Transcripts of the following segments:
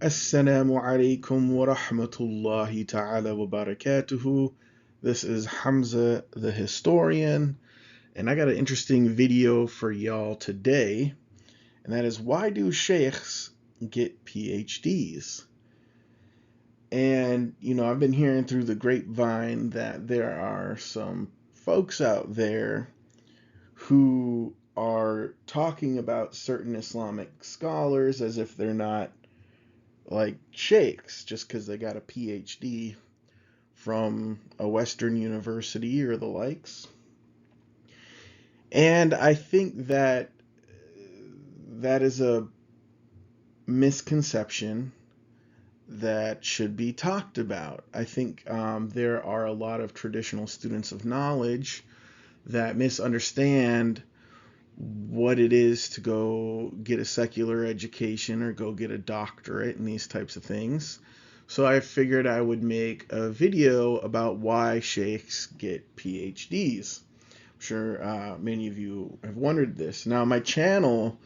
Assalamu alaikum wa rahmatullahi ta'ala wa barakatuhu. This is Hamza the historian, and I got an interesting video for y'all today, and that is why do Shaykhs get PhDs? And, I've been hearing through the grapevine that there are some folks out there who are talking about certain Islamic scholars as if they're not like sheikhs just because they got a PhD from a Western university or the likes. And I think that that is a misconception that should be talked about. I think there are a lot of traditional students of knowledge that misunderstand what it is to go get a secular education or go get a doctorate and these types of things. So I figured I would make a video about why sheikhs get PhDs. I'm sure many of you have wondered this. Now, my channel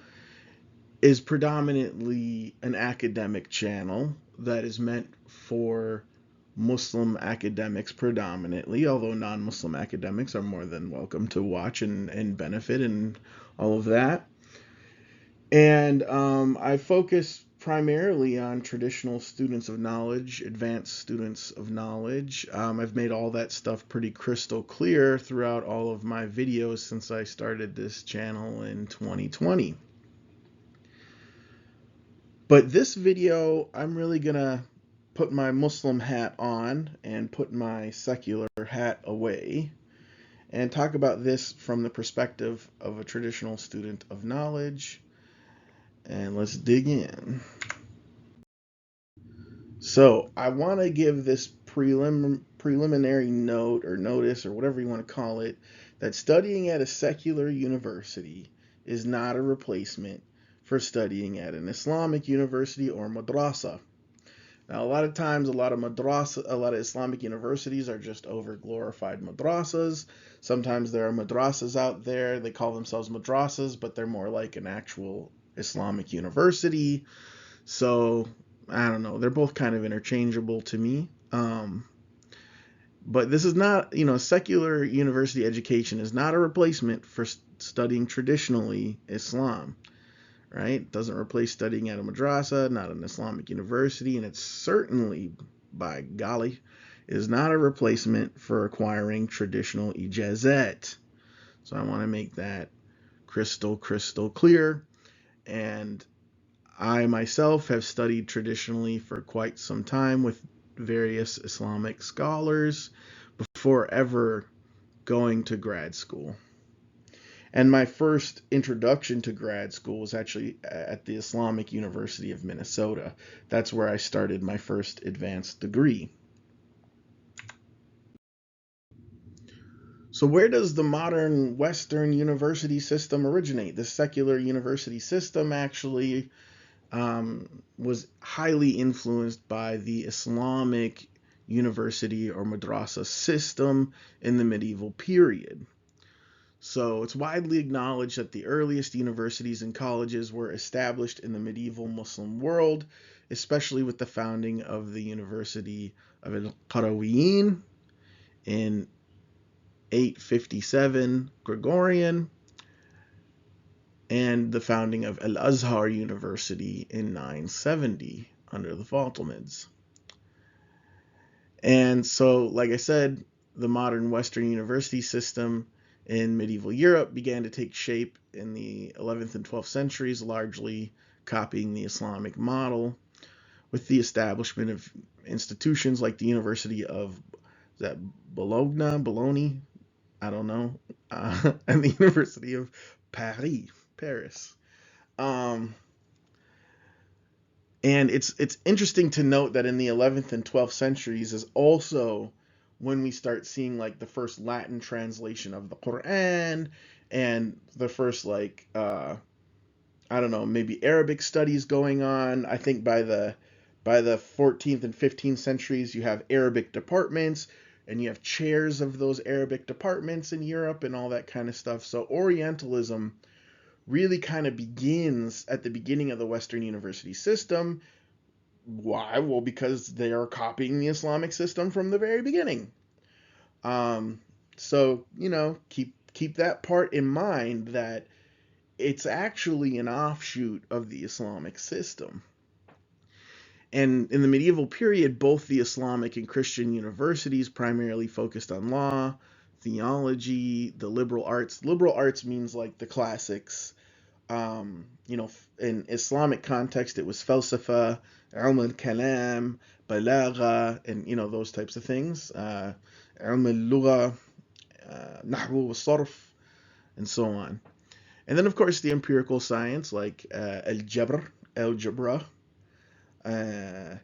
is predominantly an academic channel that is meant for Muslim academics predominantly, although non-Muslim academics are more than welcome to watch and benefit and all of that. And I focus primarily on traditional students of knowledge, advanced students of knowledge. I've made all that stuff pretty crystal clear throughout all of my videos since I started this channel in 2020. But this video, I'm really gonna put my Muslim hat on and put my secular hat away and talk about this from the perspective of a traditional student of knowledge. And let's dig in. So I want to give this preliminary note or notice or whatever you want to call it, that studying at a secular university is not a replacement for studying at an Islamic university or madrasa. Now, a lot of times, a lot of Islamic universities are just over-glorified madrasas. Sometimes there are madrasas out there. They call themselves madrasas, but they're more like an actual Islamic university. So, I don't know. They're both kind of interchangeable to me. But this is not, secular university education is not a replacement for studying traditionally Islam. Right? It doesn't replace studying at a madrasa, not an Islamic university, and it certainly, by golly, is not a replacement for acquiring traditional ijazat. So I want to make that crystal clear. And I myself have studied traditionally for quite some time with various Islamic scholars before ever going to grad school. And my first introduction to grad school was actually at the Islamic University of Minnesota. That's where I started my first advanced degree. So where does the modern Western university system originate? The secular university system actually was highly influenced by the Islamic university or madrasa system in the medieval period. So it's widely acknowledged that the earliest universities and colleges were established in the medieval Muslim world, especially with the founding of the University of al-Qarawiyyin in 857 Gregorian and the founding of Al-Azhar University in 970 under the Fatimids. And so, like I said, the modern Western university system in medieval Europe began to take shape in the 11th and 12th centuries, largely copying the Islamic model, with the establishment of institutions like the University of Bologna, I don't know, and the University of Paris. And it's interesting to note that in the 11th and 12th centuries is also when we start seeing like the first Latin translation of the Quran and the first I don't know, maybe Arabic studies going on. I think by the 14th and 15th centuries you have Arabic departments and you have chairs of those Arabic departments in Europe and all that kind of stuff. So Orientalism really kind of begins at the beginning of the Western university system Why? Well, because they are copying the Islamic system from the very beginning. Um, so keep that part in mind, that it's actually an offshoot of the Islamic system. And in the medieval period, both the Islamic and Christian universities primarily focused on law, theology, the liberal arts. Liberal arts means like the classics. In Islamic context, it was falsafa, ilm al-kalam, balagha, and those types of things. Ilm al-lugha, nahwu wa-sarf, and so on. And then, of course, the empirical science like algebra, uh,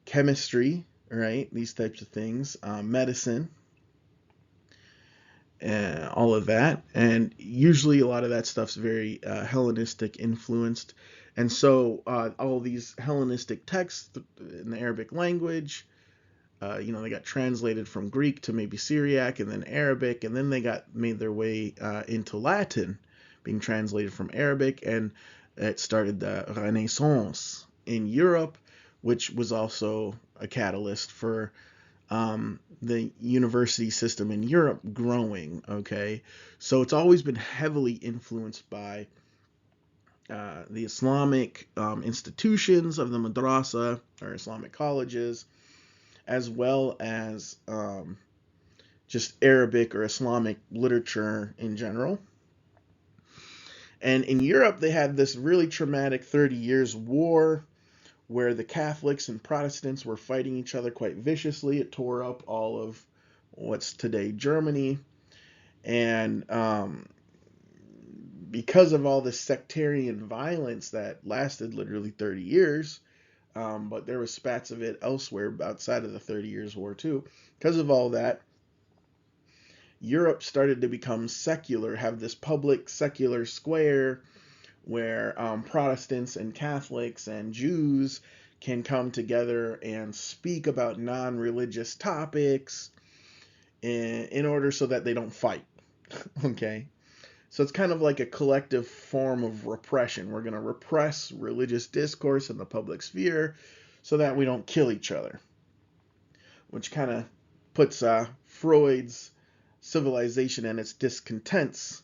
chemistry, right? These types of things, medicine, all of that. And usually a lot of that stuff's very Hellenistic influenced. And so all these Hellenistic texts in the Arabic language, they got translated from Greek to maybe Syriac and then Arabic, and then they got made their way into Latin, being translated from Arabic, and it started the Renaissance in Europe, which was also a catalyst for the university system in Europe growing. Okay, so it's always been heavily influenced by the Islamic institutions of the madrasa, or Islamic colleges, as well as just Arabic or Islamic literature in general. And in Europe, they had this really traumatic 30 Years' War where the Catholics and Protestants were fighting each other quite viciously. It tore up all of what's today Germany. And because of all this sectarian violence that lasted literally 30 years, but there were spats of it elsewhere outside of the 30 Years' War too. Because of all that, Europe started to become secular, have this public secular square where Protestants and Catholics and Jews can come together and speak about non-religious topics in order so that they don't fight. Okay? So it's kind of like a collective form of repression. We're going to repress religious discourse in the public sphere so that we don't kill each other, which kind of puts Freud's civilization and its discontents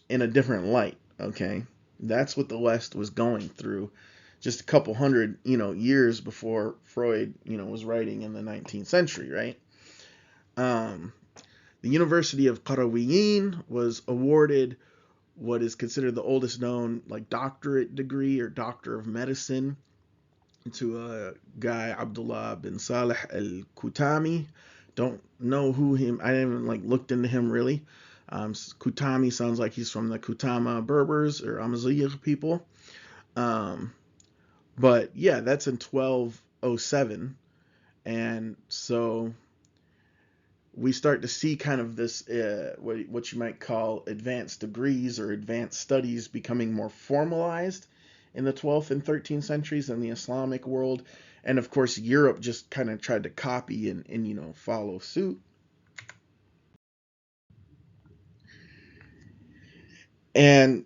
in a different light. Okay, that's what the West was going through just a couple hundred years before Freud was writing in the 19th century, right? The University of Al-Qarawiyyin was awarded what is considered the oldest known like doctorate degree or doctor of medicine to a guy, Abd-Allah bin Saleh al-Kutami. Don't know who him. I haven't looked into him really. Kutami sounds like he's from the Kutama Berbers or Amazigh people. But yeah, that's in 1207. And so we start to see kind of this, what you might call advanced degrees or advanced studies becoming more formalized in the 12th and 13th centuries in the Islamic world. And of course, Europe just kind of tried to copy and follow suit. And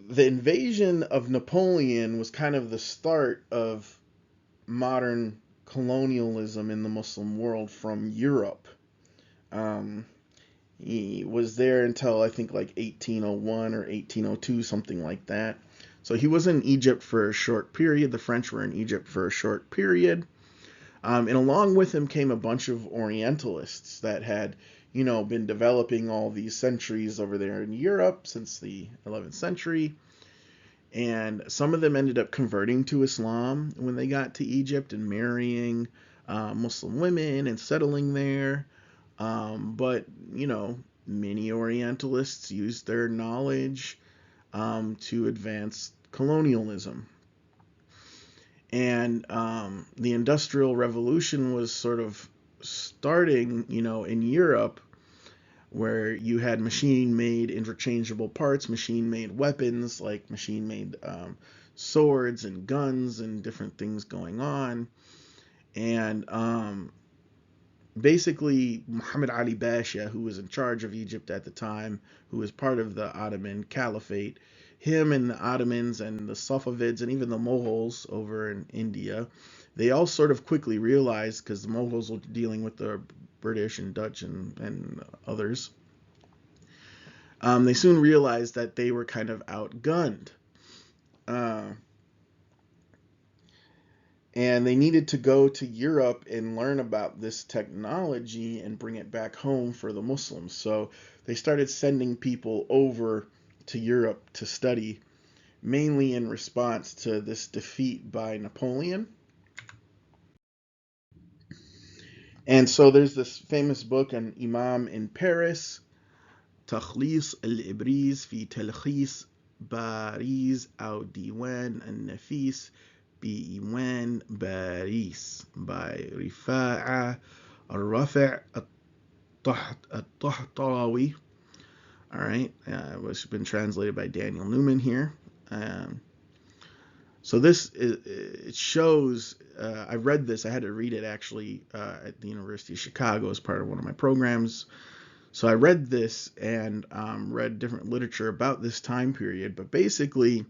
the invasion of Napoleon was kind of the start of modern colonialism in the Muslim world from Europe. He was there until I think like 1801 or 1802, something like that. So he was in Egypt for a short period. The French were in Egypt for a short period. And along with him came a bunch of Orientalists that had, been developing all these centuries over there in Europe since the 11th century. And some of them ended up converting to Islam when they got to Egypt and marrying Muslim women and settling there. But, many Orientalists used their knowledge to advance colonialism. And the Industrial Revolution was sort of starting, in Europe, where you had machine-made interchangeable parts, machine-made weapons, like machine-made swords and guns and different things going on. And basically, Muhammad Ali Pasha, who was in charge of Egypt at the time, who was part of the Ottoman Caliphate, him and the Ottomans and the Safavids and even the Mughals over in India, they all sort of quickly realized, because the Mughals were dealing with the British and Dutch and others, they soon realized that they were kind of outgunned. Uh, and they needed to go to Europe and learn about this technology and bring it back home for the Muslims. So they started sending people over to Europe to study, mainly in response to this defeat by Napoleon. And so there's this famous book, an Imam in Paris, تخليص الإبريز في تلخيص باريس أو ديوان النفيس بإيوان باريس by رفاعة الرافع الطحطاوي. All right, which has been translated by Daniel Newman here. So this it shows. I read this. I had to read it actually at the University of Chicago as part of one of my programs. So I read this and read different literature about this time period. But basically,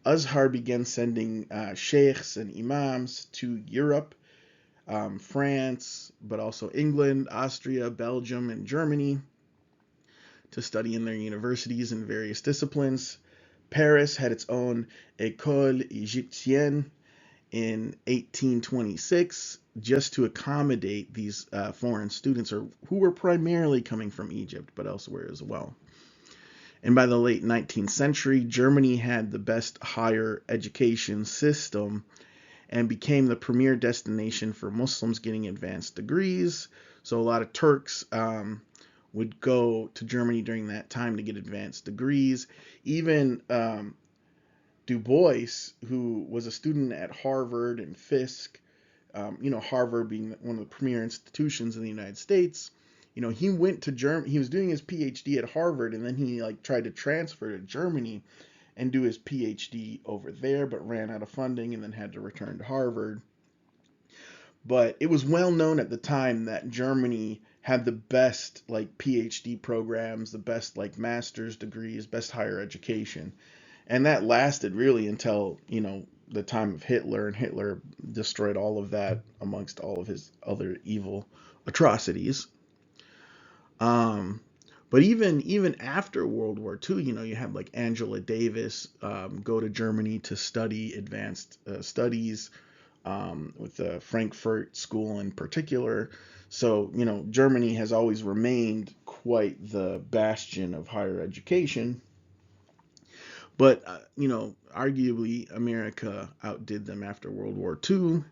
Azhar began sending Shaykhs and Imams to Europe, France, but also England, Austria, Belgium, and Germany to study in their universities in various disciplines. Paris had its own École Égyptienne in 1826, just to accommodate these foreign students, or who were primarily coming from Egypt, but elsewhere as well. And by the late 19th century, Germany had the best higher education system and became the premier destination for Muslims getting advanced degrees. So a lot of Turks would go to Germany during that time to get advanced degrees. Even Du Bois, who was a student at Harvard and Fisk, Harvard being one of the premier institutions in the United States, he went to Germany. He was doing his PhD at Harvard, and then he tried to transfer to Germany and do his PhD over there, but ran out of funding and then had to return to Harvard. But it was well known at the time that Germany had the best PhD programs, the best master's degrees, best higher education. And that lasted really until, the time of Hitler, and Hitler destroyed all of that amongst all of his other evil atrocities. But even after World War II, you have Angela Davis go to Germany to study advanced studies with the Frankfurt School in particular. So, Germany has always remained quite the bastion of higher education. But, arguably, America outdid them after World War II.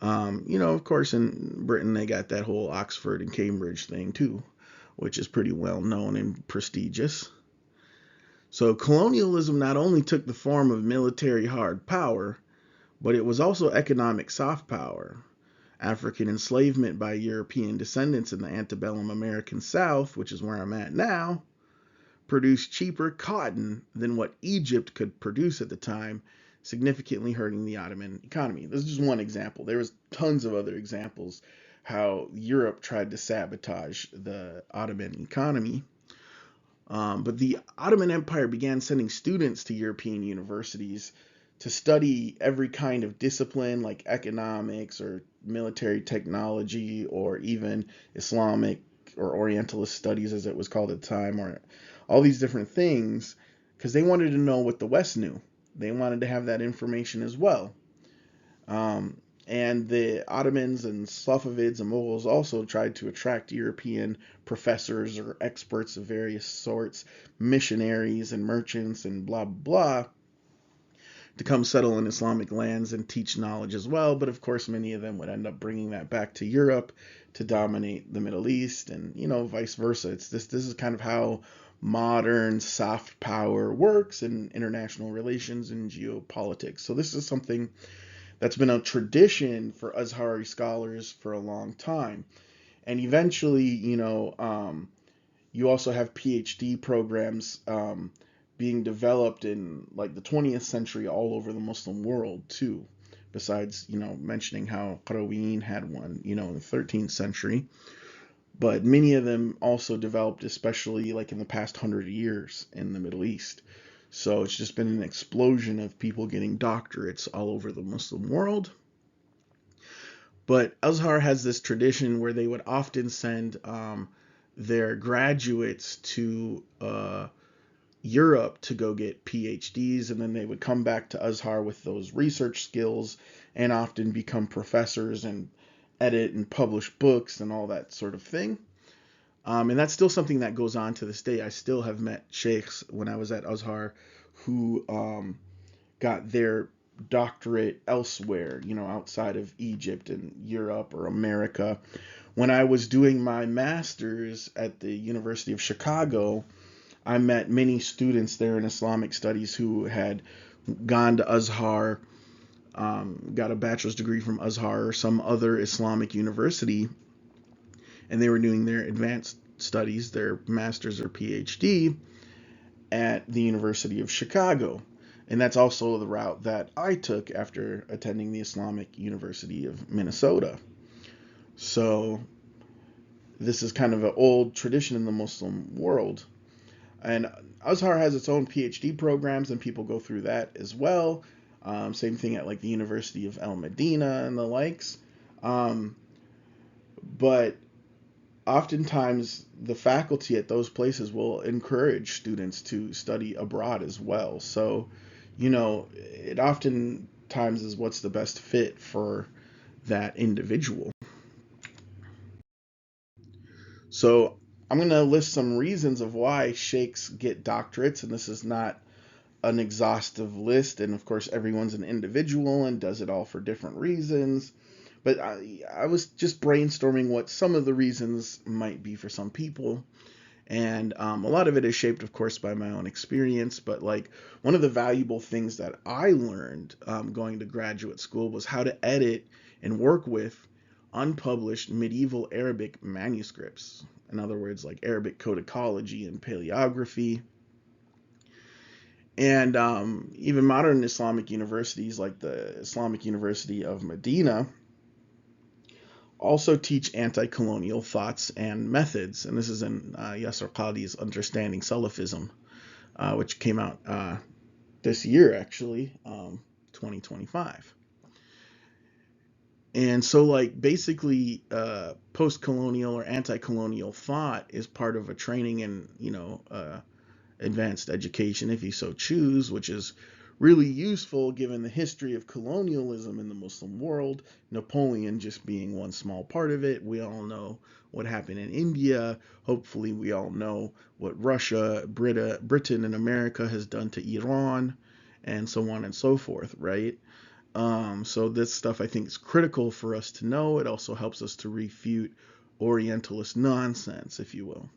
Of course, in Britain, they got that whole Oxford and Cambridge thing, too, which is pretty well known and prestigious. So colonialism not only took the form of military hard power, but it was also economic soft power. African enslavement by European descendants in the antebellum American South, which is where I'm at now, produced cheaper cotton than what Egypt could produce at the time, significantly hurting the Ottoman economy. This is just one example. There was tons of other examples how Europe tried to sabotage the Ottoman economy. But the Ottoman Empire began sending students to European universities to study every kind of discipline like economics or military technology or even Islamic or Orientalist studies, as it was called at the time, or all these different things, because they wanted to know what the West knew. They wanted to have that information as well. And the Ottomans and Safavids and Mughals also tried to attract European professors or experts of various sorts, missionaries and merchants and blah, blah, blah, to come settle in Islamic lands and teach knowledge as well. But of course, many of them would end up bringing that back to Europe to dominate the Middle East, and vice versa. This is kind of how modern soft power works in international relations and geopolitics. So this is something that's been a tradition for Azhari scholars for a long time. And eventually, you also have PhD programs being developed in the 20th century all over the Muslim world too. Besides, mentioning how Qarawiyyin had one, in the 13th century. But many of them also developed, especially in the past 100 years in the Middle East. So it's just been an explosion of people getting doctorates all over the Muslim world. But Azhar has this tradition where they would often send their graduates to Europe to go get PhDs, and then they would come back to Azhar with those research skills and often become professors and edit and publish books and all that sort of thing. And that's still something that goes on to this day. I still have met sheikhs when I was at Azhar who got their doctorate elsewhere, outside of Egypt and Europe or America. When I was doing my master's at the University of Chicago, I met many students there in Islamic studies who had gone to Azhar, got a bachelor's degree from Azhar or some other Islamic university, and they were doing their advanced studies, their master's or PhD, at the University of Chicago. And that's also the route that I took after attending the Islamic University of Minnesota. So this is kind of an old tradition in the Muslim world. And Azhar has its own PhD programs, and people go through that as well. Same thing at like the University of El Medina and the likes. But oftentimes the faculty at those places will encourage students to study abroad as well. So, it oftentimes is what's the best fit for that individual. So I'm going to list some reasons of why sheikhs get doctorates, and this is not an exhaustive list. And of course, everyone's an individual and does it all for different reasons. But I was just brainstorming what some of the reasons might be for some people. And a lot of it is shaped, of course, by my own experience. But like one of the valuable things that I learned going to graduate school was how to edit and work with unpublished medieval Arabic manuscripts. In other words, like Arabic codicology and paleography. And even modern Islamic universities like the Islamic University of Medina also teach anti-colonial thoughts and methods. And this is in Yasir Qadhi's Understanding Salafism, which came out this year, actually, 2025. And so, like, basically, post-colonial or anti-colonial thought is part of a training in, advanced education, if you so choose, which is really useful given the history of colonialism in the Muslim world, Napoleon just being one small part of it. We all know what happened in India. Hopefully we all know what Russia, Britain, and America has done to Iran, and so on and so forth, right? So this stuff I think is critical for us to know. It also helps us to refute Orientalist nonsense, if you will.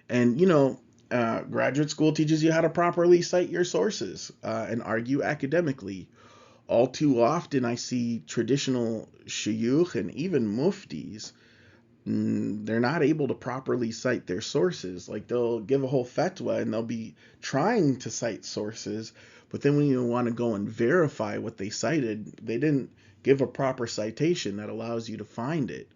And, graduate school teaches you how to properly cite your sources and argue academically. All too often, I see traditional shuyukh and even muftis, they're not able to properly cite their sources. Like they'll give a whole fatwa and they'll be trying to cite sources, but then when you want to go and verify what they cited, they didn't give a proper citation that allows you to find it.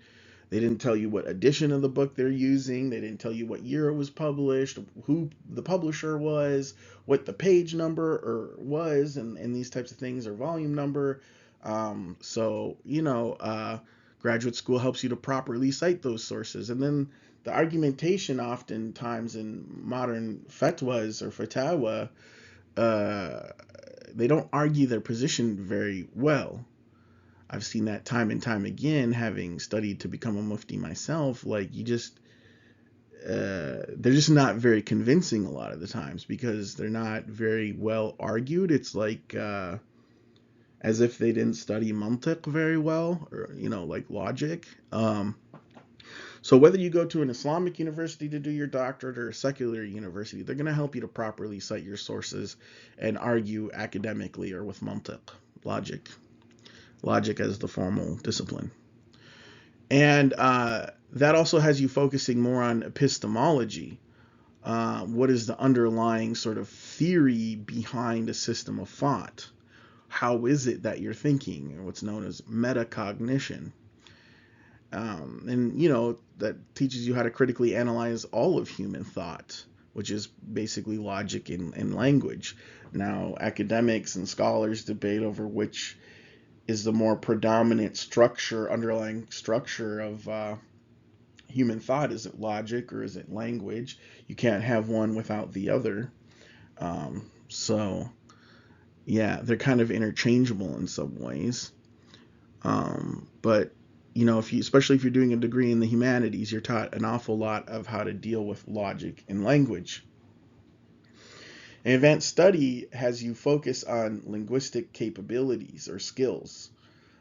They didn't tell you what edition of the book they're using. They didn't tell you what year it was published, who the publisher was, what the page number was, and these types of things, or volume number. Graduate school helps you to properly cite those sources. And then the argumentation oftentimes in modern fatwas or fatawa, they don't argue their position very well. I've seen that time and time again, having studied to become a mufti myself. Like they're just not very convincing a lot of the times because they're not very well argued. It's like as if they didn't study mantiq very well, or like logic. So whether you go to an Islamic university to do your doctorate or a secular university, they're going to help you to properly cite your sources and argue academically or with mantiq, logic as the formal discipline. And that also has you focusing more on epistemology. What is the underlying sort of theory behind a system of thought? How is it that you're thinking, or what's known as metacognition? And that teaches you how to critically analyze all of human thought, which is basically logic in language. Now, academics and scholars debate over which is the more predominant structure, underlying structure of human thought. Is it logic or is it language? You can't have one without the other. So, yeah, they're kind of interchangeable in some ways. But especially if you're doing a degree in the humanities, you're taught an awful lot of how to deal with logic and language. An advanced study has you focus on linguistic capabilities or skills,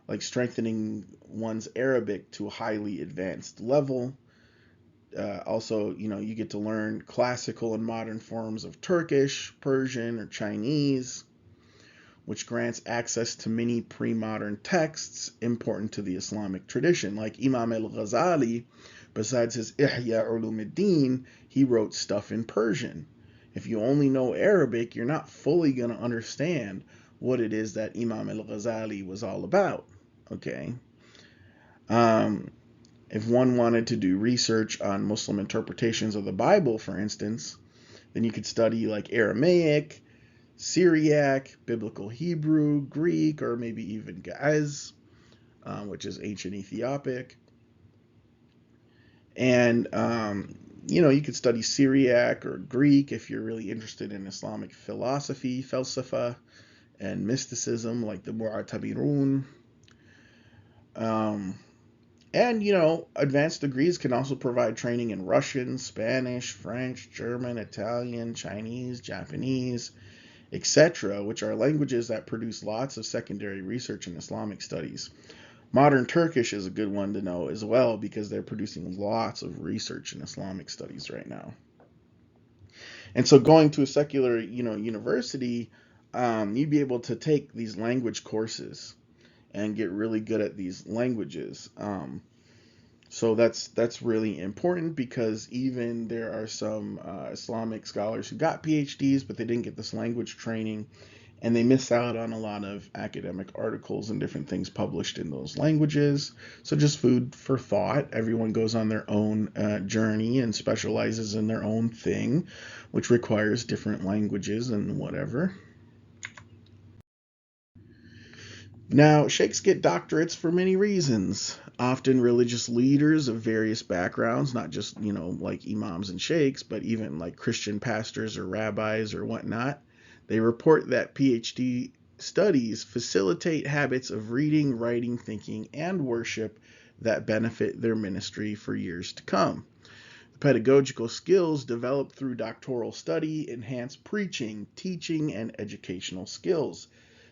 like strengthening one's Arabic to a highly advanced level. Also, you get to learn classical and modern forms of Turkish, Persian, or Chinese, which grants access to many pre-modern texts important to the Islamic tradition. Like Imam al-Ghazali, besides his Ihya Ulumuddin, he wrote stuff in Persian. If you only know Arabic, you're not fully going to understand what it is that Imam al-Ghazali was all about. Okay? If one wanted to do research on Muslim interpretations of the Bible, for instance, then you could study like Aramaic, Syriac, Biblical Hebrew, Greek, or maybe even Ge'ez, which is ancient Ethiopic. And, you could study Syriac or Greek if you're really interested in Islamic philosophy, falsafa, and mysticism, like the Mu'tabirun. And, advanced degrees can also provide training in Russian, Spanish, French, German, Italian, Chinese, Japanese, etc., which are languages that produce lots of secondary research in Islamic studies. Modern Turkish is a good one to know as well because they're producing lots of research in Islamic studies right now. And so going to a secular, university, you'd be able to take these language courses and get really good at these languages. So that's really important because even there are some Islamic scholars who got PhDs, but they didn't get this language training, and they miss out on a lot of academic articles and different things published in those languages. So just food for thought. Everyone goes on their own journey and specializes in their own thing, which requires different languages and whatever. Now, sheikhs get doctorates for many reasons. Often religious leaders of various backgrounds, not just, like imams and sheikhs, but even like Christian pastors or rabbis or whatnot. They report that PhD studies facilitate habits of reading, writing, thinking, and worship that benefit their ministry for years to come. The pedagogical skills developed through doctoral study enhance preaching, teaching, and educational skills.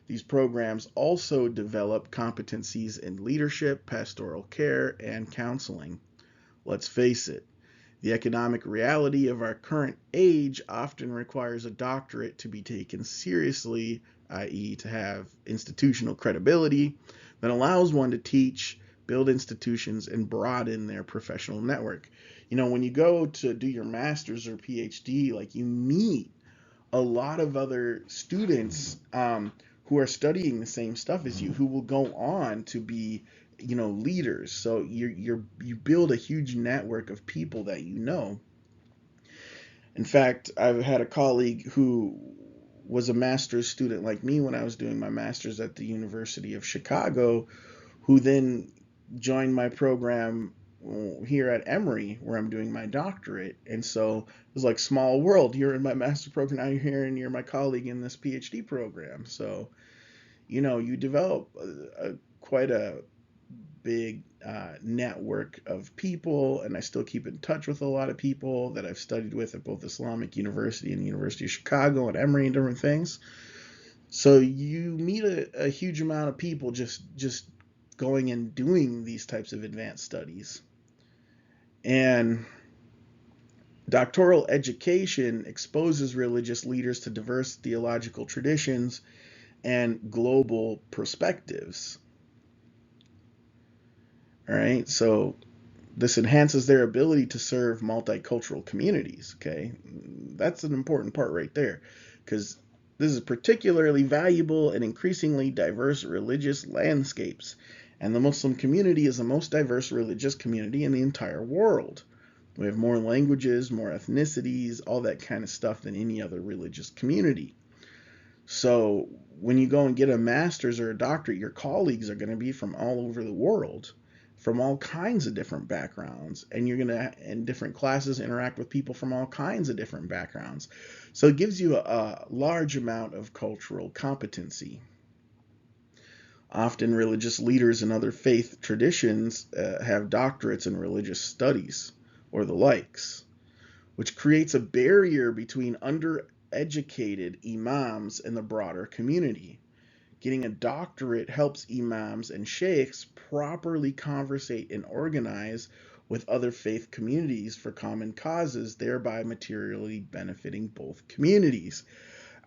These programs also develop competencies in leadership, pastoral care, and counseling. Let's face it, the economic reality of our current age often requires a doctorate to be taken seriously, i.e., to have institutional credibility that allows one to teach, build institutions, and broaden their professional network. When you go to do your master's or PhD, like you meet a lot of other students who are studying the same stuff as you, who will go on to be, leaders. So you build a huge network of people that you know. In fact, I've had a colleague who was a master's student like me when I was doing my master's at the University of Chicago, who then joined my program here at Emory, where I'm doing my doctorate. And so it was like small world. You're in my master's program, now you're here, and you're my colleague in this PhD program. So, you develop quite a big network of people, and I still keep in touch with a lot of people that I've studied with at both Islamic University and the University of Chicago and Emory and different things. So you meet a huge amount of people just going and doing these types of advanced studies. And doctoral education exposes religious leaders to diverse theological traditions and global perspectives. All right, so this enhances their ability to serve multicultural communities. Okay, that's an important part right there, because this is particularly valuable in increasingly diverse religious landscapes, and the Muslim community is the most diverse religious community in the entire world. We have more languages, more ethnicities, all that kind of stuff than any other religious community. So when you go and get a master's or a doctorate, your colleagues are going to be from all over the world, from all kinds of different backgrounds, and you're going to, in different classes, interact with people from all kinds of different backgrounds. So it gives you a large amount of cultural competency. Often religious leaders and other faith traditions have doctorates in religious studies or the likes, which creates a barrier between undereducated imams and the broader community. Getting a doctorate helps imams and shaykhs properly conversate and organize with other faith communities for common causes, thereby materially benefiting both communities.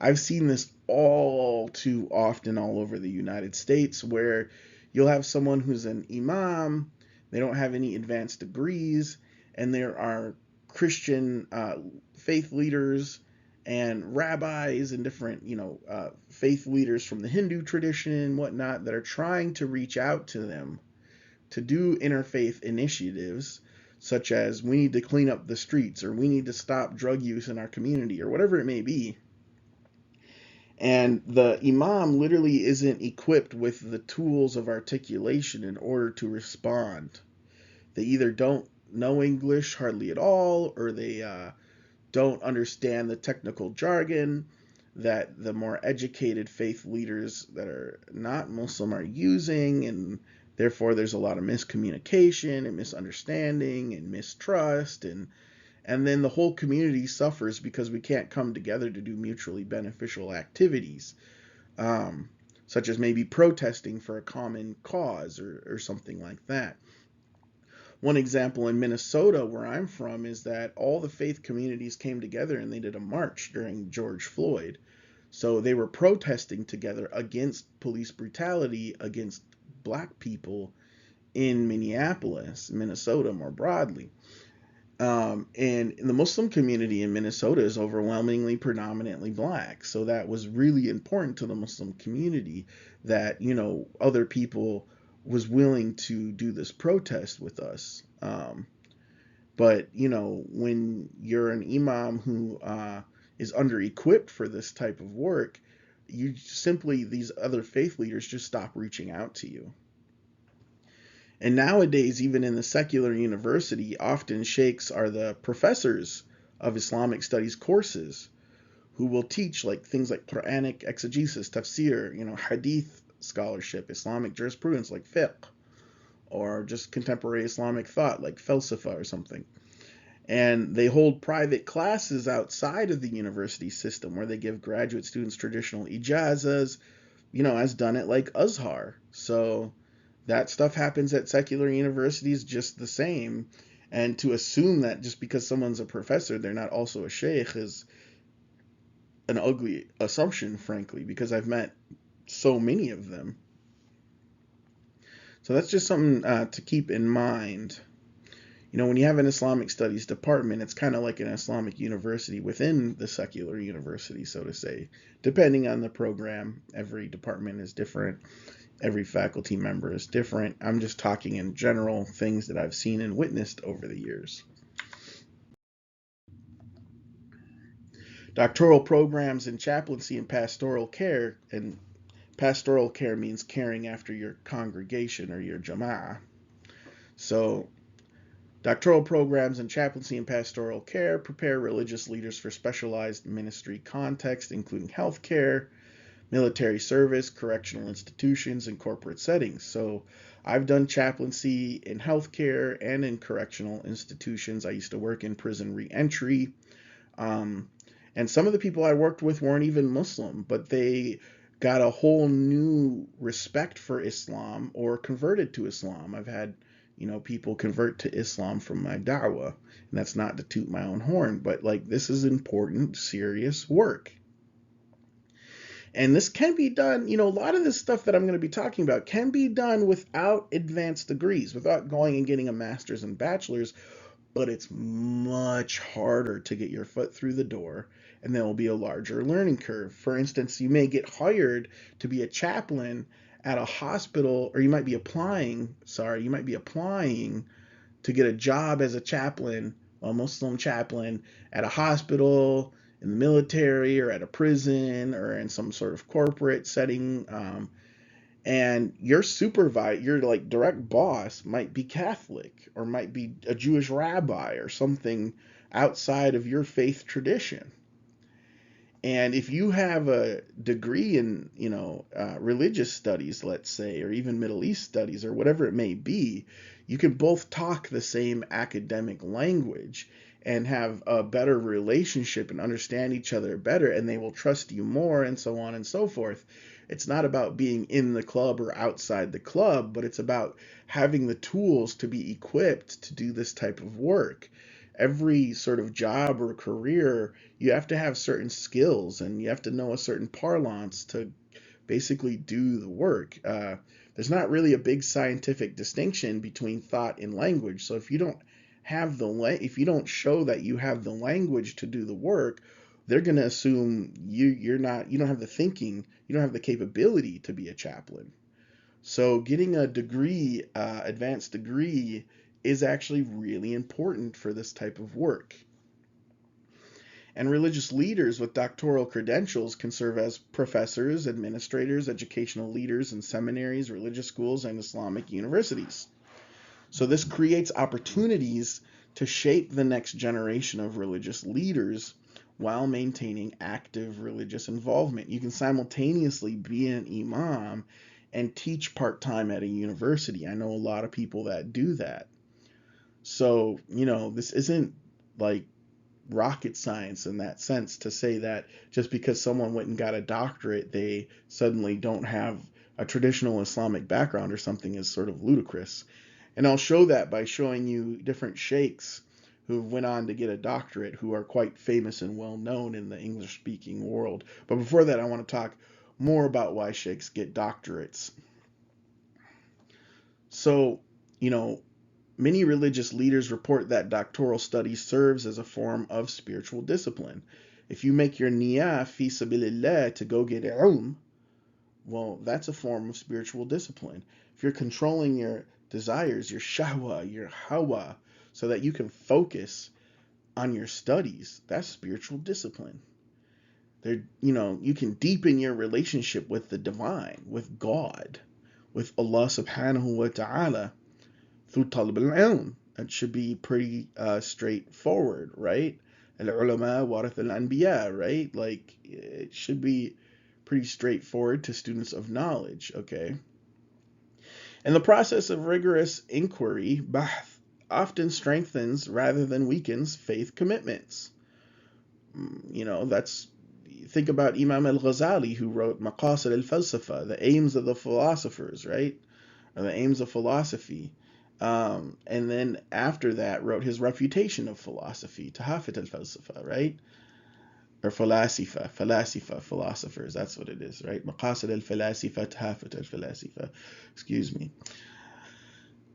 I've seen this all too often all over the United States, where you'll have someone who's an imam, they don't have any advanced degrees, and there are Christian faith leaders and rabbis and different, faith leaders from the Hindu tradition and whatnot that are trying to reach out to them to do interfaith initiatives, such as we need to clean up the streets, or we need to stop drug use in our community, or whatever it may be. And the imam literally isn't equipped with the tools of articulation in order to respond. They either don't know English hardly at all, or they don't understand the technical jargon that the more educated faith leaders that are not Muslim are using, and therefore there's a lot of miscommunication and misunderstanding and mistrust, and then the whole community suffers because we can't come together to do mutually beneficial activities, such as maybe protesting for a common cause or something like that. One example in Minnesota, where I'm from, is that all the faith communities came together and they did a march during George Floyd. So they were protesting together against police brutality against black people in Minneapolis, Minnesota more broadly. And the Muslim community in Minnesota is overwhelmingly predominantly black. So that was really important to the Muslim community that, other people was willing to do this protest with us. But, when you're an imam who is under-equipped for this type of work, these other faith leaders just stop reaching out to you. And nowadays, even in the secular university, often sheikhs are the professors of Islamic studies courses who will teach things like Quranic exegesis, tafsir, hadith scholarship, Islamic jurisprudence like fiqh, or just contemporary Islamic thought like falsafa or something. And they hold private classes outside of the university system where they give graduate students traditional ijazas, as done at Al-Azhar. So that stuff happens at secular universities just the same. And to assume that just because someone's a professor, they're not also a sheikh is an ugly assumption, frankly, because I've met so many of them. So that's just something to keep in mind. When you have an Islamic studies department, it's kind of like an Islamic university within the secular university, so to say. Depending on the program, every department is different. Every faculty member is different. I'm just talking in general things that I've seen and witnessed over the years. Doctoral programs in chaplaincy and pastoral care, and pastoral care means caring after your congregation or your jama'ah. So doctoral programs in chaplaincy and pastoral care prepare religious leaders for specialized ministry context, including healthcare, military service, correctional institutions, and corporate settings. So I've done chaplaincy in healthcare and in correctional institutions. I used to work in prison reentry. And some of the people I worked with weren't even Muslim, but they got a whole new respect for Islam or converted to Islam. I've had, people convert to Islam from my da'wah, and that's not to toot my own horn, but this is important, serious work. And this can be done, a lot of this stuff that I'm going to be talking about can be done without advanced degrees, without going and getting a master's and bachelor's, but it's much harder to get your foot through the door, and there will be a larger learning curve. For instance, you may get hired to be a chaplain at a hospital, or you might be applying to get a job as a chaplain a Muslim chaplain at a hospital, in the military, or at a prison, or in some sort of corporate setting. And your supervisor, your like direct boss, might be Catholic or might be a Jewish rabbi or something outside of your faith tradition. And if you have a degree in, religious studies, let's say, or even Middle East studies, or whatever it may be, you can both talk the same academic language and have a better relationship and understand each other better, and they will trust you more, and so on and so forth. It's not about being in the club or outside the club, but it's about having the tools to be equipped to do this type of work. Every sort of job or career, you have to have certain skills and you have to know a certain parlance to basically do the work. There's not really a big scientific distinction between thought and language. So if you don't if you don't show that you have the language to do the work, they're going to assume you don't have the thinking, you don't have the capability to be a chaplain. So getting a degree, advanced degree, is actually really important for this type of work. And religious leaders with doctoral credentials can serve as professors, administrators, educational leaders in seminaries, religious schools, and Islamic universities. So this creates opportunities to shape the next generation of religious leaders while maintaining active religious involvement. You can simultaneously be an imam and teach part-time at a university. I know a lot of people that do that. So, this isn't like rocket science in that sense to say that just because someone went and got a doctorate, they suddenly don't have a traditional Islamic background or something is sort of ludicrous. And I'll show that by showing you different sheikhs who went on to get a doctorate who are quite famous and well known in the English speaking world. But before that, I want to talk more about why sheikhs get doctorates. So, many religious leaders report that doctoral study serves as a form of spiritual discipline. If you make your niyah fi sabilillah to go get ilm, well, that's a form of spiritual discipline. If you're controlling your desires, your shahwa, your hawa, so that you can focus on your studies, that's spiritual discipline. You can deepen your relationship with the divine, with God, with Allah subhanahu wa ta'ala through talib al-ilm. It should be pretty straightforward, right? Al-ulama warath al-anbiya, right? Like, it should be pretty straightforward to students of knowledge, okay? And the process of rigorous inquiry, bahth, often strengthens rather than weakens faith commitments. That's, think about Imam al-Ghazali, who wrote Maqasid al-Falsafa, the aims of the philosophers, right? Or the aims of philosophy. And then after that wrote his refutation of philosophy, Tahafut al-Falsafa, right? Or Falasifa, philosophers, that's what it is, right? Maqasid al-Falasifa, Tahafut al-Falasifa, excuse me.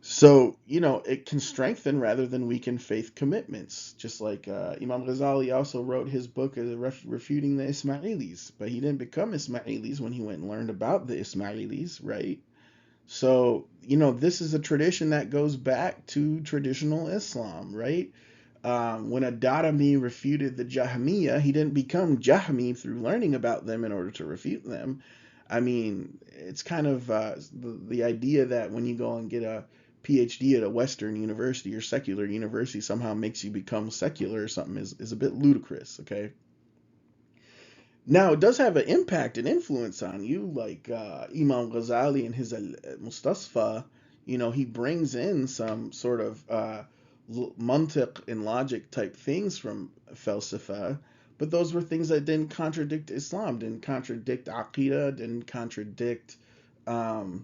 So, it can strengthen rather than weaken faith commitments. Just like Imam Ghazali also wrote his book refuting the Ismailis, but he didn't become Ismailis when he went and learned about the Ismailis, right? So, this is a tradition that goes back to traditional Islam, right? When Ad-Darimi refuted the Jahmiyyah, he didn't become Jahmi through learning about them in order to refute them. I mean, it's kind of the idea that when you go and get a PhD at a Western university or secular university somehow makes you become secular or something is a bit ludicrous, okay? Now, it does have an impact and influence on you, like Imam Ghazali and his Mustasfa. He brings in some sort of mantiq and logic type things from falsafa, but those were things that didn't contradict Islam, didn't contradict Aqidah, didn't contradict, like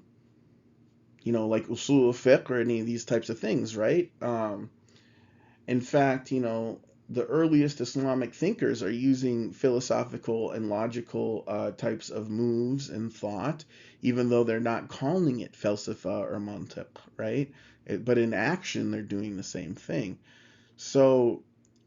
usul fiqh or any of these types of things, right? In fact, the earliest Islamic thinkers are using philosophical and logical types of moves and thought, even though they're not calling it falsafa or mantiq, right? But in action, they're doing the same thing. So,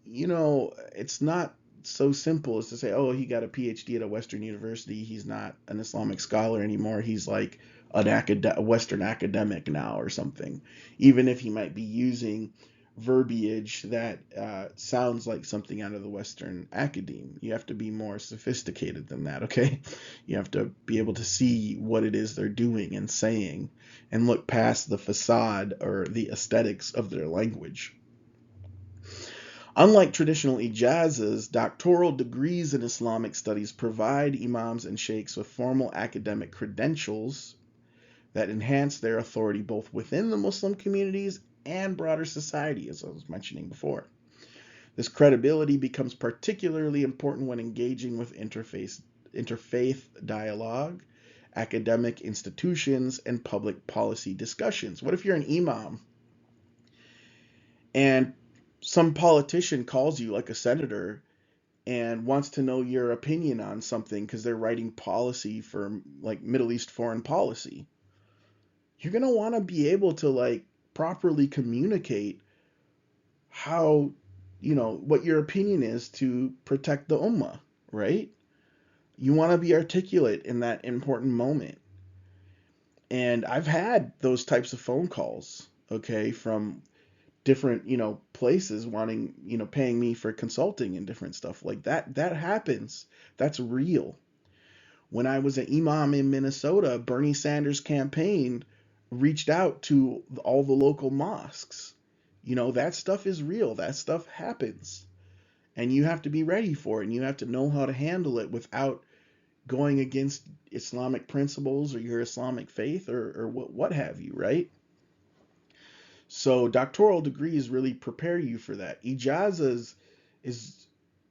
it's not so simple as to say, oh, he got a PhD at a Western university. He's not an Islamic scholar anymore. He's like a Western academic now or something, even if he might be using verbiage that sounds like something out of the Western academe. You have to be more sophisticated than that, okay? You have to be able to see what it is they're doing and saying and look past the facade or the aesthetics of their language. Unlike traditional ijazas, doctoral degrees in Islamic studies provide imams and sheikhs with formal academic credentials that enhance their authority both within the Muslim communities and broader society, as I was mentioning before. This credibility becomes particularly important when engaging with interfaith dialogue, academic institutions, and public policy discussions. What if you're an imam and some politician calls you, like a senator, and wants to know your opinion on something because they're writing policy for like Middle East foreign policy? You're going to want to be able to like properly communicate how, what your opinion is to protect the ummah, right? You want to be articulate in that important moment. And I've had those types of phone calls, okay, from different, places wanting, paying me for consulting and different stuff like that. That happens. That's real. When I was an imam in Minnesota, Bernie Sanders' campaign reached out to all the local mosques. That stuff is real. That stuff happens. And you have to be ready for it, and you have to know how to handle it without going against Islamic principles or your Islamic faith or what have you, right? So doctoral degrees really prepare you for that. Ijazas is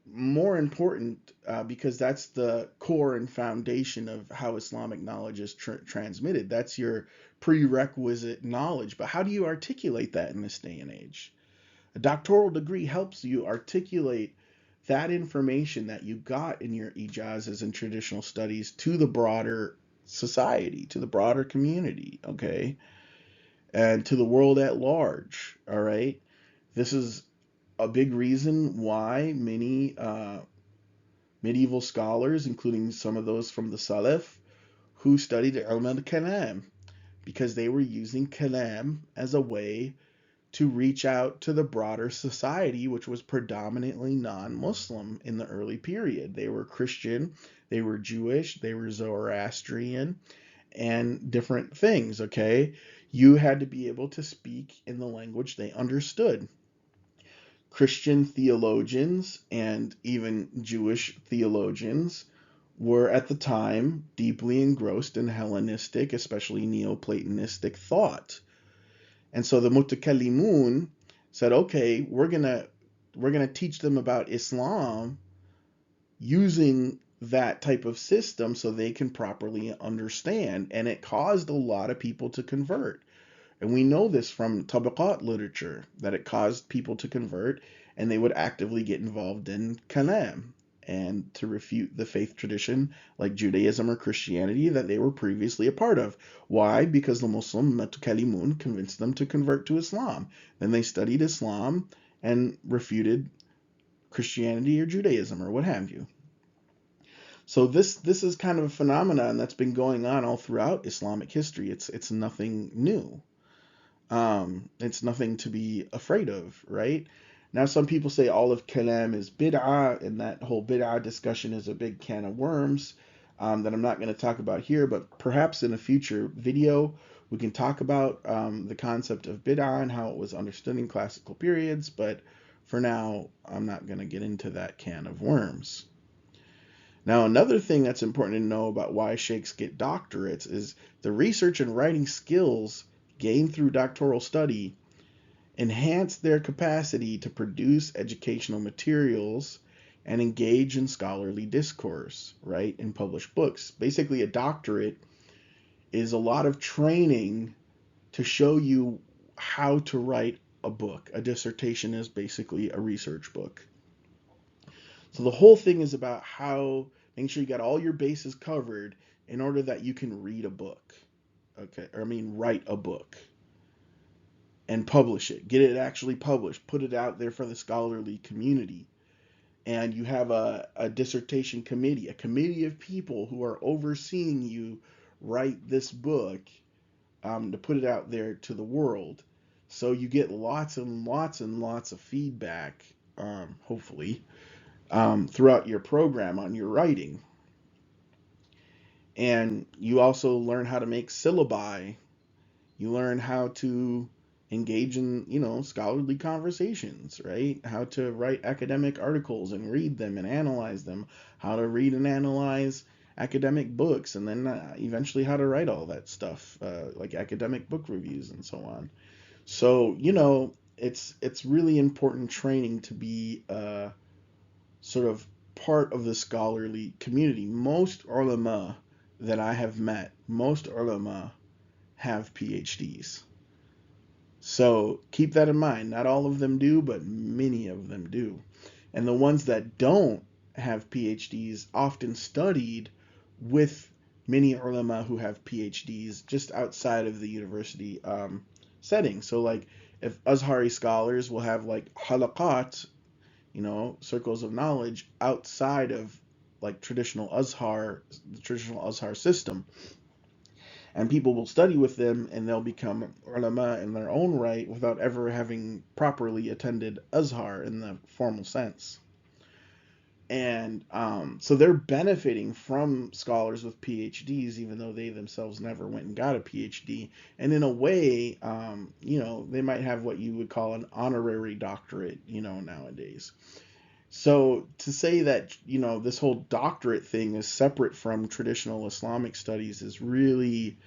more important because that's the core and foundation of how Islamic knowledge is transmitted. That's your prerequisite knowledge. But how do you articulate that in this day and age? A doctoral degree helps you articulate that information that you got in your ijazas and traditional studies to the broader society, to the broader community, okay? And to the world at large, all right? This is a big reason why many medieval scholars, including some of those from the Salaf, who studied ilm al-kalam, because they were using kalam as a way to reach out to the broader society, which was predominantly non-Muslim in the early period. They were Christian, they were Jewish, they were Zoroastrian, and different things, okay? You had to be able to speak in the language they understood. Christian theologians and even Jewish theologians were at the time deeply engrossed in Hellenistic, especially Neoplatonistic thought. And so the mutakallimun said, okay, we're gonna teach them about Islam using that type of system so they can properly understand. And it caused a lot of people to convert. And we know this from tabaqat literature, that it caused people to convert and they would actively get involved in kalam and to refute the faith tradition like Judaism or Christianity that they were previously a part of. Why? Because the Muslim mutakallimun convinced them to convert to Islam. Then they studied Islam and refuted Christianity or Judaism or what have you. So this is kind of a phenomenon that's been going on all throughout Islamic history. It's nothing new. It's nothing to be afraid of, right? Now, some people say all of kalam is bid'ah, and that whole bid'ah discussion is a big can of worms that I'm not going to talk about here, but perhaps in a future video we can talk about the concept of bid'ah and how it was understood in classical periods, but for now, I'm not going to get into that can of worms. Now, another thing that's important to know about why sheikhs get doctorates is the research and writing skills gained through doctoral study enhance their capacity to produce educational materials and engage in scholarly discourse, right, and publish books. Basically, a doctorate is a lot of training to show you how to write a book. A dissertation is basically a research book. So the whole thing is about how making sure you got all your bases covered in order that you can read a book. Okay, or I mean write a book and publish it. Get it actually published. Put it out there for the scholarly community. And you have a dissertation committee, a committee of people who are overseeing you write this book to put it out there to the world. So you get lots and lots and lots of feedback, hopefully, throughout your program on your writing. And you also learn how to make syllabi. You learn how to engage in, scholarly conversations, right? How to write academic articles and read them and analyze them, how to read and analyze academic books, and then eventually how to write all that stuff, like academic book reviews and so on. So, it's really important training to be sort of part of the scholarly community. Most ulama that I have met, most ulama have PhDs. So keep that in mind. Not all of them do, but many of them do. And the ones that don't have PhDs often studied with many ulama who have PhDs just outside of the university setting. So like if Azhari scholars will have like halaqat, circles of knowledge outside of like the traditional Azhar system, and people will study with them and they'll become ulama in their own right without ever having properly attended Azhar in the formal sense. And so they're benefiting from scholars with PhDs, even though they themselves never went and got a PhD. And in a way, they might have what you would call an honorary doctorate, nowadays. So to say that, this whole doctorate thing is separate from traditional Islamic studies is really,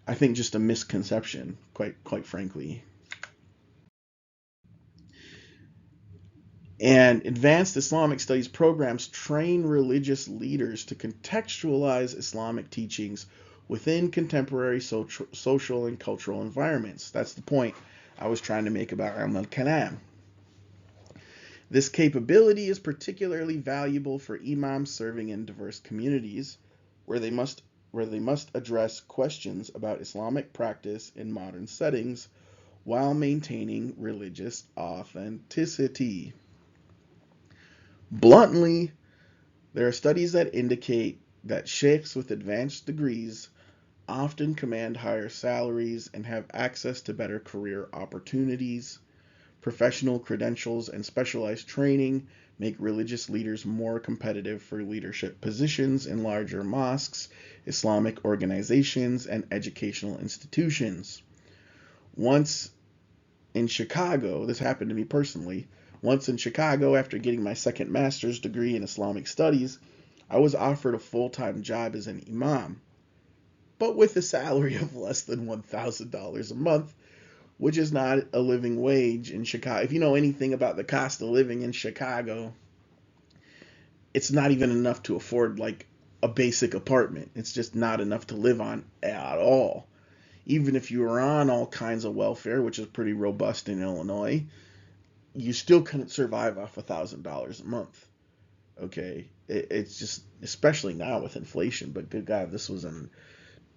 I think, just a misconception, quite frankly. And advanced Islamic studies programs train religious leaders to contextualize Islamic teachings within contemporary social and cultural environments. That's the point I was trying to make about al-Kalam. This capability is particularly valuable for imams serving in diverse communities where they must address questions about Islamic practice in modern settings while maintaining religious authenticity. Bluntly, there are studies that indicate that sheikhs with advanced degrees often command higher salaries and have access to better career opportunities. Professional credentials and specialized training make religious leaders more competitive for leadership positions in larger mosques, Islamic organizations, and educational institutions. Once in Chicago, this happened to me personally, once in Chicago, after getting my second master's degree in Islamic studies, I was offered a full-time job as an imam, but with a salary of less than $1,000 a month, which is not a living wage in Chicago. If you know anything about the cost of living in Chicago, it's not even enough to afford like a basic apartment. It's just not enough to live on at all. Even if you were on all kinds of welfare, which is pretty robust in Illinois, you still couldn't survive off $1,000 a month. Okay, it's just, especially now with inflation. But good God, this was in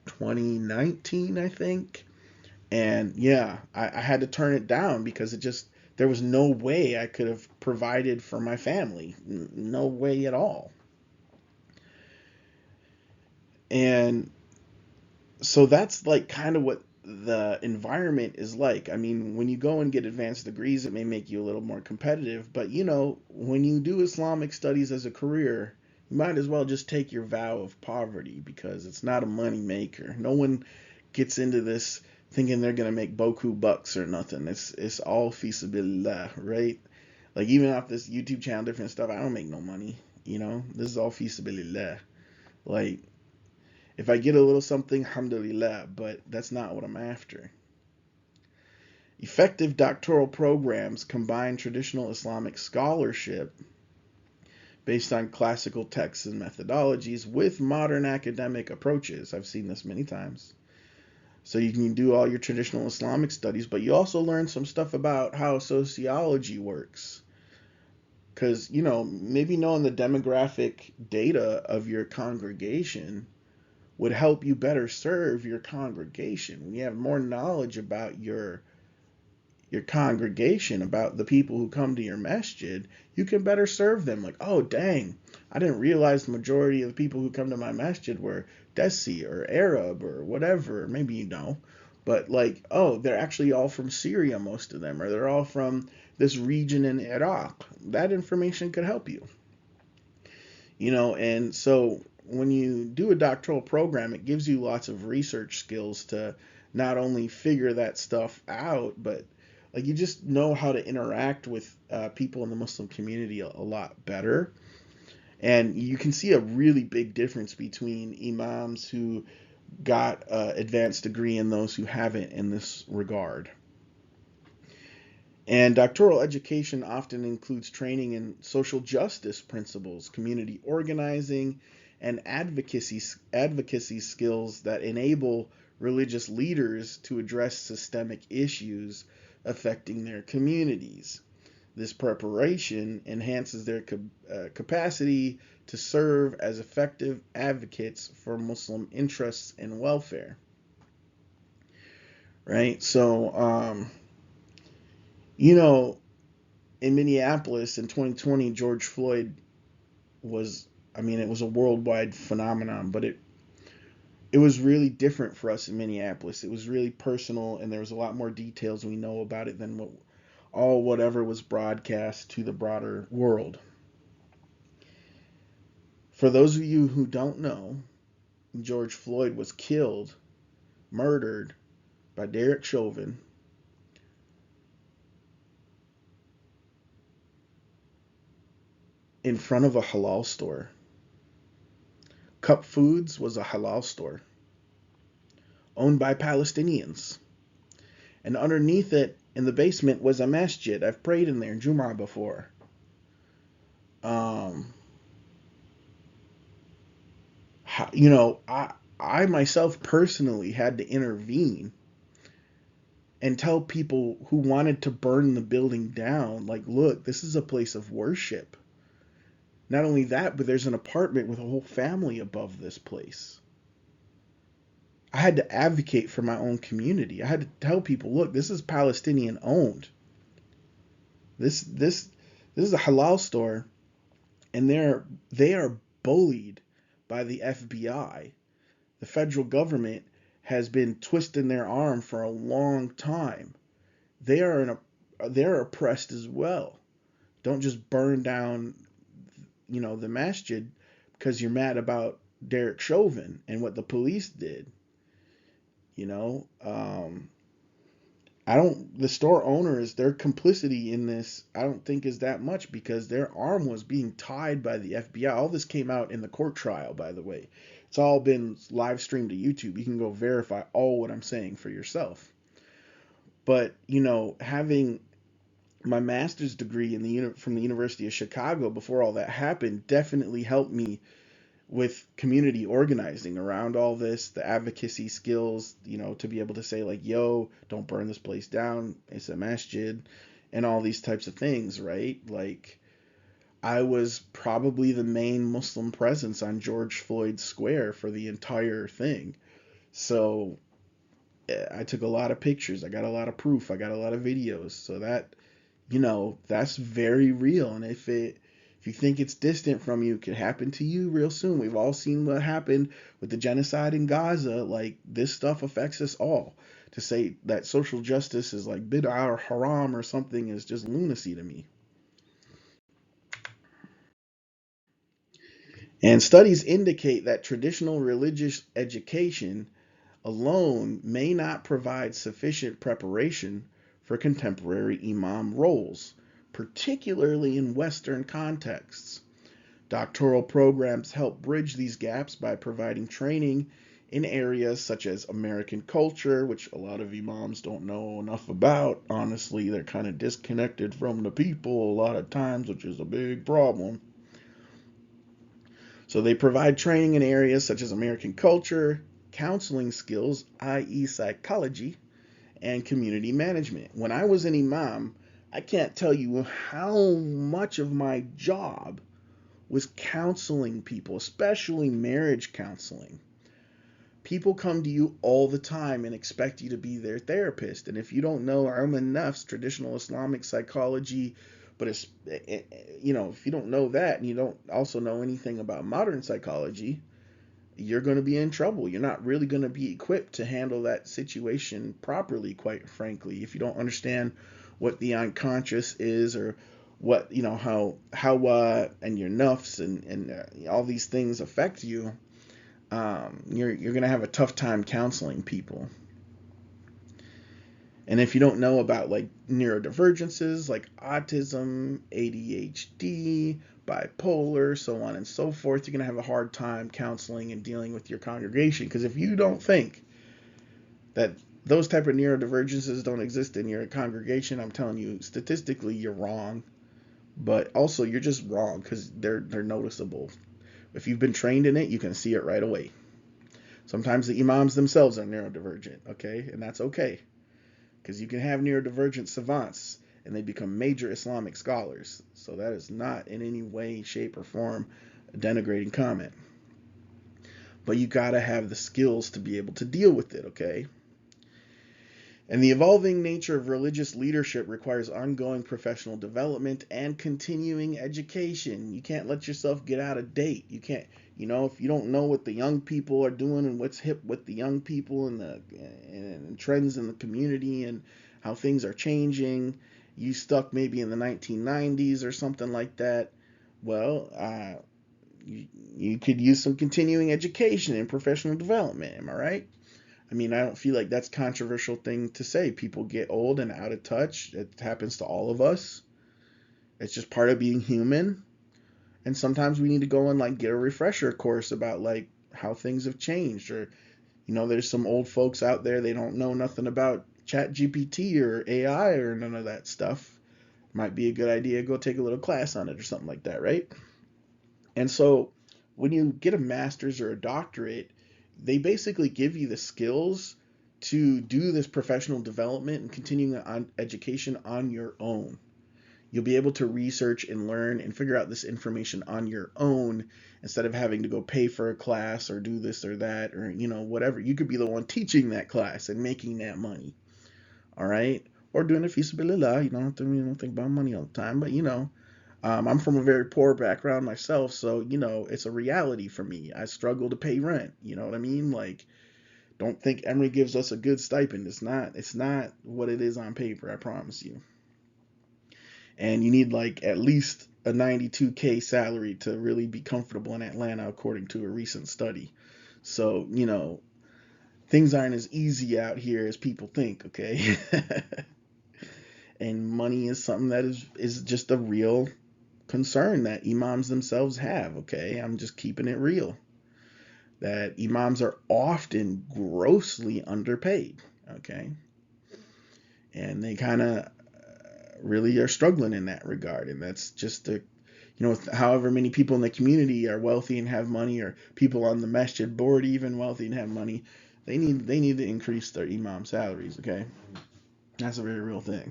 2019, I think. And yeah, I had to turn it down because there was no way I could have provided for my family. No way at all. And so that's like kind of what the environment is like. I mean, when you go and get advanced degrees, it may make you a little more competitive, but when you do Islamic studies as a career, you might as well just take your vow of poverty because it's not a money maker. No one gets into this thinking they're gonna make boku bucks or nothing. It's all fi sabilillah, right? Like even off this YouTube channel, different stuff, I don't make no money. This is all fi sabilillah. Like if I get a little something, alhamdulillah, but that's not what I'm after. Effective doctoral programs combine traditional Islamic scholarship based on classical texts and methodologies with modern academic approaches. I've seen this many times. So you can do all your traditional Islamic studies, but you also learn some stuff about how sociology works. Because, maybe knowing the demographic data of your congregation would help you better serve your congregation. When you have more knowledge about your congregation, about the people who come to your masjid, you can better serve them. Like, oh dang, I didn't realize the majority of the people who come to my masjid were Desi or Arab or whatever. Maybe you know. but like, oh, they're actually all from Syria, most of them, or they're all from this region in Iraq. That information could help you, and so when you do a doctoral program, it gives you lots of research skills to not only figure that stuff out, but like you just know how to interact with people in the Muslim community a lot better. And you can see a really big difference between imams who got advanced degree and those who haven't in this regard. And doctoral education often includes training in social justice principles, community organizing, and advocacy skills that enable religious leaders to address systemic issues affecting their communities. This preparation enhances their capacity to serve as effective advocates for Muslim interests and welfare. Right? So, in Minneapolis in 2020, George Floyd was, it was a worldwide phenomenon, but it was really different for us in Minneapolis. It was really personal, and there was a lot more details we know about it than whatever was broadcast to the broader world. For those of you who don't know, George Floyd was murdered by Derek Chauvin in front of a halal store. Cup Foods was a halal store owned by Palestinians. And underneath it, in the basement, was a masjid. I've prayed in there, Jumu'ah, before. I myself personally had to intervene and tell people who wanted to burn the building down, like, look, this is a place of worship. Not only that, but there's an apartment with a whole family above this place. I had to advocate for my own community. I had to tell people, look, this is Palestinian owned. This is a halal store, and they are bullied by the FBI. The federal government has been twisting their arm for a long time. They're oppressed as well. Don't just burn down, the masjid because you're mad about Derek Chauvin and what the police did. The store owners, their complicity in this, I don't think is that much because their arm was being tied by the FBI. All this came out in the court trial, by the way. It's all been live streamed to YouTube. You can go verify all what I'm saying for yourself. But, having my master's degree from the University of Chicago before all that happened definitely helped me with community organizing around all this, the advocacy skills, to be able to say like, yo, don't burn this place down, it's a masjid, and all these types of things, right? Like, I was probably the main Muslim presence on George Floyd Square for the entire thing. So I took a lot of pictures, I got a lot of proof, I got a lot of videos. So that, that's very real. And if you think it's distant from you, it could happen to you real soon. We've all seen what happened with the genocide in Gaza. Like, this stuff affects us all. To say that social justice is like bid'ah or haram or something is just lunacy to me. And studies indicate that traditional religious education alone may not provide sufficient preparation for contemporary imam roles, particularly in Western contexts. Doctoral programs help bridge these gaps by providing training in areas such as American culture, which a lot of imams don't know enough about. Honestly, they're kind of disconnected from the people a lot of times, which is a big problem. So they provide training in areas such as American culture, counseling skills, i.e., psychology, and community management. When I was an imam, I can't tell you how much of my job was counseling people, especially marriage counseling. People come to you all the time and expect you to be their therapist. And if you don't know al-Nass, traditional Islamic psychology, but it's, if you don't know that and you don't also know anything about modern psychology, you're going to be in trouble. You're not really going to be equipped to handle that situation properly, quite frankly, if you don't understand what the unconscious is, or what, how and your nafs and all these things affect you. You're going to have a tough time counseling people. And if you don't know about like neurodivergences like autism, ADHD, bipolar, so on and so forth, you're going to have a hard time counseling and dealing with your congregation. Because if you don't think that those type of neurodivergences don't exist in your congregation, I'm telling you, statistically, you're wrong. But also, you're just wrong because they're noticeable. If you've been trained in it, you can see it right away. Sometimes the imams themselves are neurodivergent, okay? And that's okay. Because you can have neurodivergent savants and they become major Islamic scholars. So that is not in any way, shape, or form a denigrating comment. But you got to have the skills to be able to deal with it, okay? And the evolving nature of religious leadership requires ongoing professional development and continuing education. You can't let yourself get out of date. You can't, if you don't know what the young people are doing and what's hip with the young people and trends in the community and how things are changing, you stuck maybe in the 1990s or something like that. Well, you could use some continuing education and professional development. Am I right? I mean, I don't feel like that's a controversial thing to say. People get old and out of touch. It happens to all of us. It's just part of being human. And sometimes we need to go and like get a refresher course about like how things have changed. Or, there's some old folks out there, they don't know nothing about Chat GPT or AI or none of that stuff. Might be a good idea to go take a little class on it or something like that, right? And so when you get a master's or a doctorate, they basically give you the skills to do this professional development and continuing on education on your own. You'll be able to research and learn and figure out this information on your own instead of having to go pay for a class or do this or that or, whatever. You could be the one teaching that class and making that money. All right. Or doing it fi sabilillah. You don't have to think about money all the time, but I'm from a very poor background myself, so it's a reality for me. I struggle to pay rent. You know what I mean? Like, don't think Emory gives us a good stipend. It's not what it is on paper, I promise you. And you need like at least a 92K salary to really be comfortable in Atlanta, according to a recent study. So, things aren't as easy out here as people think, okay? And money is something that is just a real concern that imams themselves have, okay? I'm just keeping it real. That imams are often grossly underpaid, okay? And they kind of really are struggling in that regard. And that's just however many people in the community are wealthy and have money, or people on the masjid board even wealthy and have money, they need to increase their imam salaries, okay? That's a very real thing.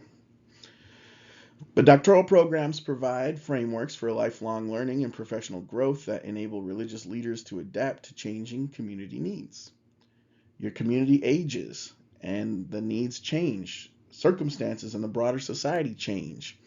But doctoral programs provide frameworks for lifelong learning and professional growth that enable religious leaders to adapt to changing community needs. Your community ages and the needs change. Circumstances in the broader society change.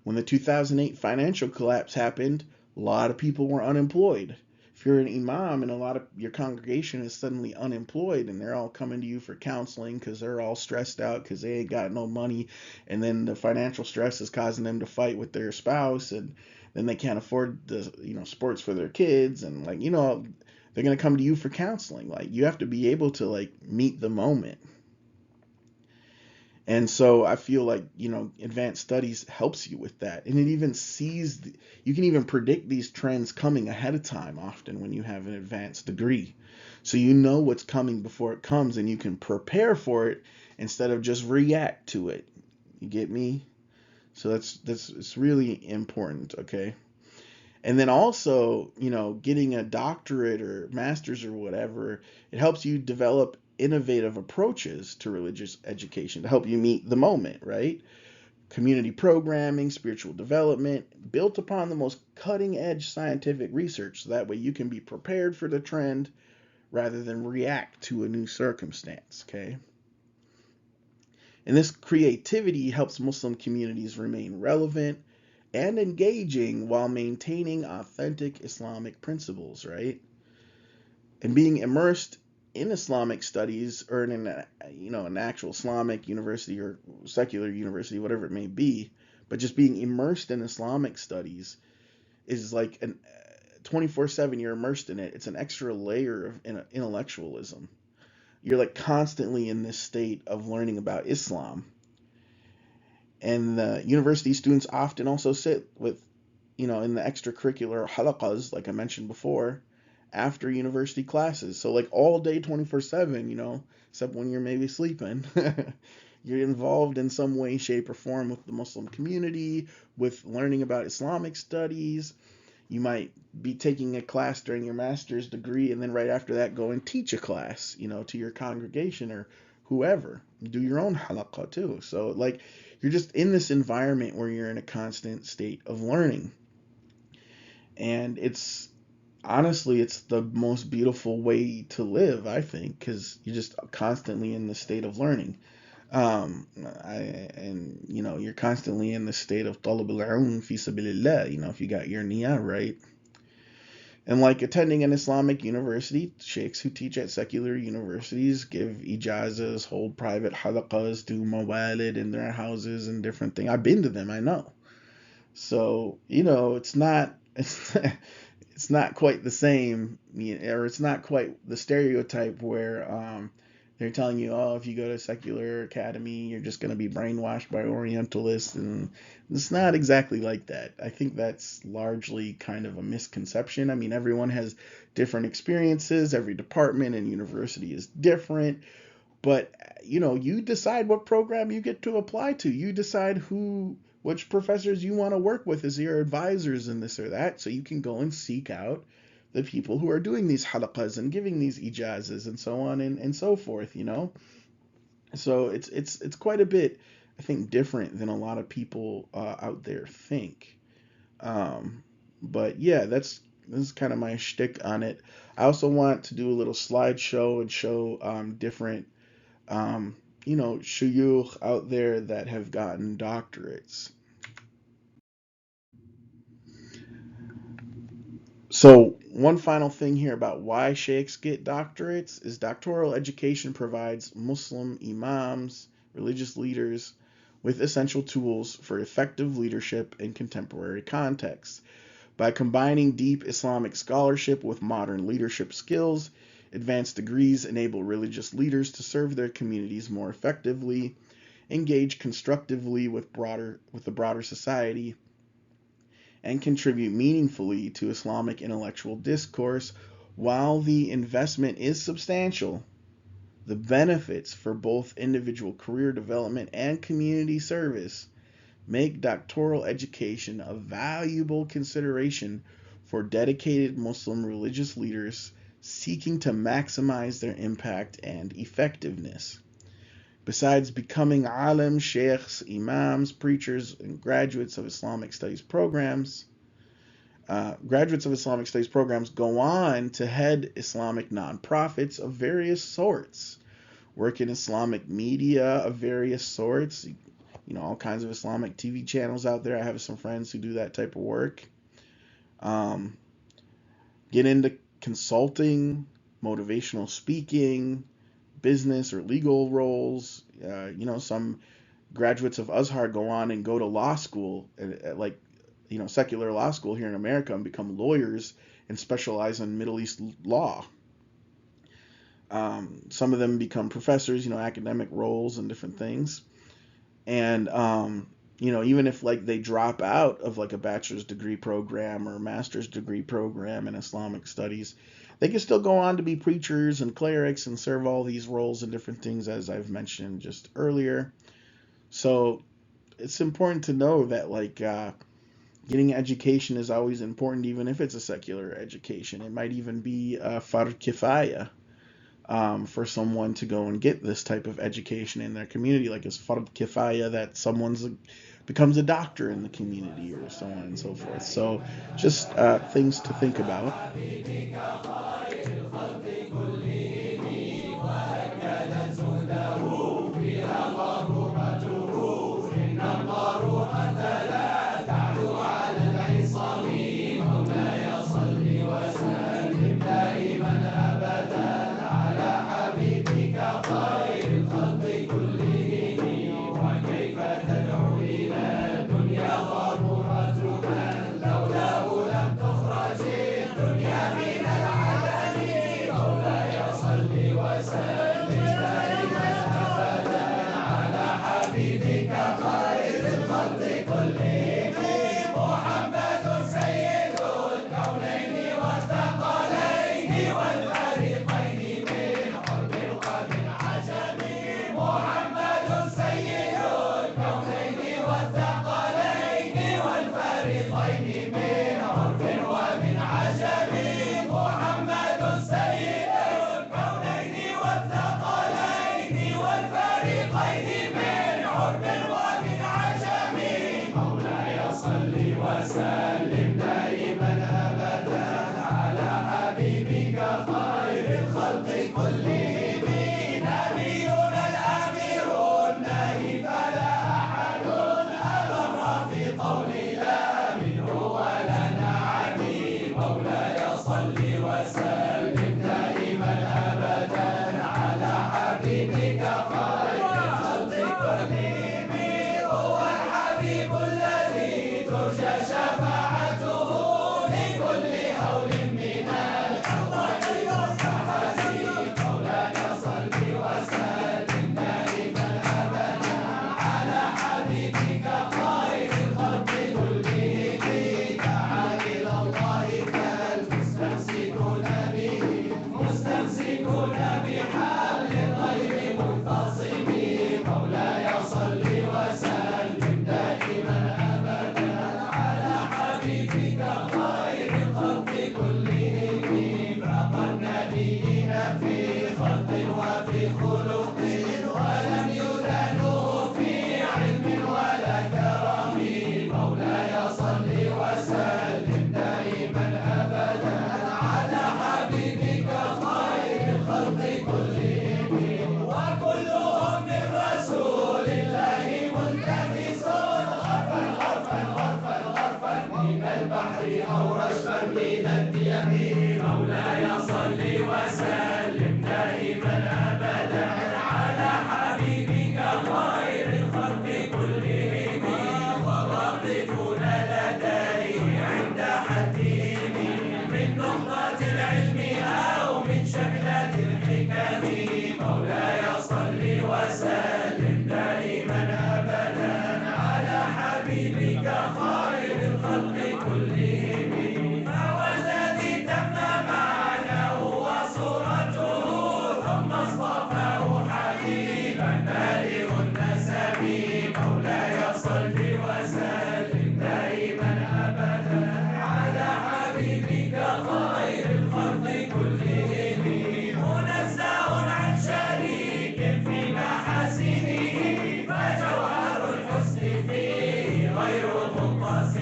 When the 2008 financial collapse happened, a lot of people were unemployed. If you're an imam and a lot of your congregation is suddenly unemployed and they're all coming to you for counseling because they're all stressed out because they ain't got no money, and then the financial stress is causing them to fight with their spouse, and then they can't afford the sports for their kids, and they're gonna come to you for counseling. Like, you have to be able to like meet the moment. And so I feel like, advanced studies helps you with that. And it even you can even predict these trends coming ahead of time often when you have an advanced degree. So you know what's coming before it comes and you can prepare for it instead of just react to it. You get me? So it's really important, okay? And then also, getting a doctorate or master's or whatever, it helps you develop innovative approaches to religious education to help you meet the moment, right? Community programming, spiritual development, built upon the most cutting edge scientific research. So that way you can be prepared for the trend rather than react to a new circumstance, okay? And this creativity helps Muslim communities remain relevant and engaging while maintaining authentic Islamic principles, right? And being immersed in Islamic studies or in an actual Islamic university or secular university, whatever it may be, but just being immersed in Islamic studies is like an 24/7 you're immersed in it. It's an extra layer of intellectualism. You're like constantly in this state of learning about Islam. And the university students often also sit with, in the extracurricular halaqas, like I mentioned before, after university classes. So like all day 24/7, except when you're maybe sleeping. You're involved in some way, shape, or form with the Muslim community, with learning about Islamic studies. You might be taking a class during your master's degree and then right after that go and teach a class, to your congregation or whoever. Do your own halaqah too. So like you're just in this environment where you're in a constant state of learning. And it's the most beautiful way to live, I think, because you're just constantly in the state of learning. You're constantly in the state of talab al-ilm fi sabilillah, if you got your niyyah right. And like attending an Islamic university, sheikhs who teach at secular universities give ijazas, hold private halaqas, do mawalid in their houses and different things. I've been to them, I know. So, it's not quite the same, or it's not quite the stereotype where they're telling you, oh, if you go to secular academy, you're just going to be brainwashed by Orientalists, and it's not exactly like that. I think that's largely kind of a misconception. I mean, everyone has different experiences. Every department and university is different, but you decide what program you get to apply to. You decide which professors you want to work with as your advisors in this or that, so you can go and seek out the people who are doing these halaqas and giving these ijazas and so on and so forth. So it's quite a bit, I think, different than a lot of people out there think. But yeah, this is kind of my shtick on it. I also want to do a little slideshow and show different shuyukh out there that have gotten doctorates. So, one final thing here about why sheikhs get doctorates is doctoral education provides Muslim imams, religious leaders, with essential tools for effective leadership in contemporary contexts. By combining deep Islamic scholarship with modern leadership skills, advanced degrees enable religious leaders to serve their communities more effectively, engage constructively with the broader society, and contribute meaningfully to Islamic intellectual discourse. While the investment is substantial, the benefits for both individual career development and community service make doctoral education a valuable consideration for dedicated Muslim religious leaders seeking to maximize their impact and effectiveness. Besides becoming alim, sheikhs, imams, preachers, and graduates of Islamic studies programs go on to head Islamic nonprofits of various sorts, work in Islamic media of various sorts, all kinds of Islamic TV channels out there. I have some friends who do that type of work. Um, get into consulting, motivational speaking, business or legal roles. Some graduates of Azhar go on and go to law school, like secular law school here in America, and become lawyers and specialize in Middle East law. Some of them become professors, academic roles and different things. And even if like they drop out of like a bachelor's degree program or a master's degree program in Islamic studies, they can still go on to be preachers and clerics and serve all these roles and different things, as I've mentioned just earlier. So it's important to know that getting education is always important, even if it's a secular education. It might even be fard kifaya for someone to go and get this type of education in their community, like it's fard kifaya that becomes a doctor in the community or so on and so forth. So just things to think about. خلقيه من عرب ومن عجم. مولاي صل وسلم دائما أبدا على حبيبك خير الخلق كلهم. نبينا الأمير النهي فلا أحد أبر في قول لا منه ولا نعم. مولاي صل وسلم دائما أبدا على حبيبك خير الخلق كلهم. هو الحبيب الذي ترجى شفاعته لكل هول من الحضر والسحر. مولاي صل وسلم دائما أبدا على حبيبك خير الخلق كلهم. دعا إلى الله كالمستمسكون به مستمسكون بحبل غير منفصم. مولاي صل وسلم دائما أبدا على حبيبك خير الخلق كلهم. فاق النبيين في خلق وفي خلق ولم يدانوه في علم ولا كرم. مولاي صل وسلم دائما أبدا على حبيبك خير الخلق كلهم. وكلهم من رسول الله ملتمس غرفا غرفا غرفا غرفا من البحر أو رشفا من الديم. مولاي صل وسلم دائما أبدا على حبيبك خير الخلق كلهم. والراقبون لديه عند حدهم من نقطة العلم أو من شكلة الحكم. مولاي صل وسلم دائما أبدا على حبيبك خير الخلق كلهم. فهو الذي تم معناه وصورته ثم اصطفاه حبيبا بالغ النسب. مولاي صل وسلم دائما أبدا على حبيبك خير الخلق كلهم. منزه عن شريك في محاسنه فجوهر الحسن فيه غير منقسم.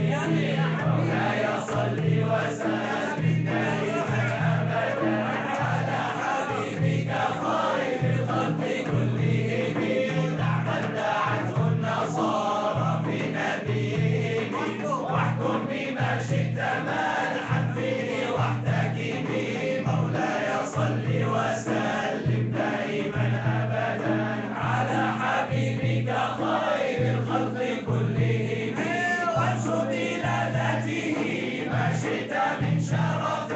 مولاي صل وسلم دائما أبدا على حبيبك خير الخلق كلهم. نعما دعته النصارى في نبيهم واحكم بما شئت مدحا فيه واحتكم. مولاي صل وسلم دائما أبدا على حبيبك خير الخلق كلهم. وانشد إلى ذاته ما شئت من شرف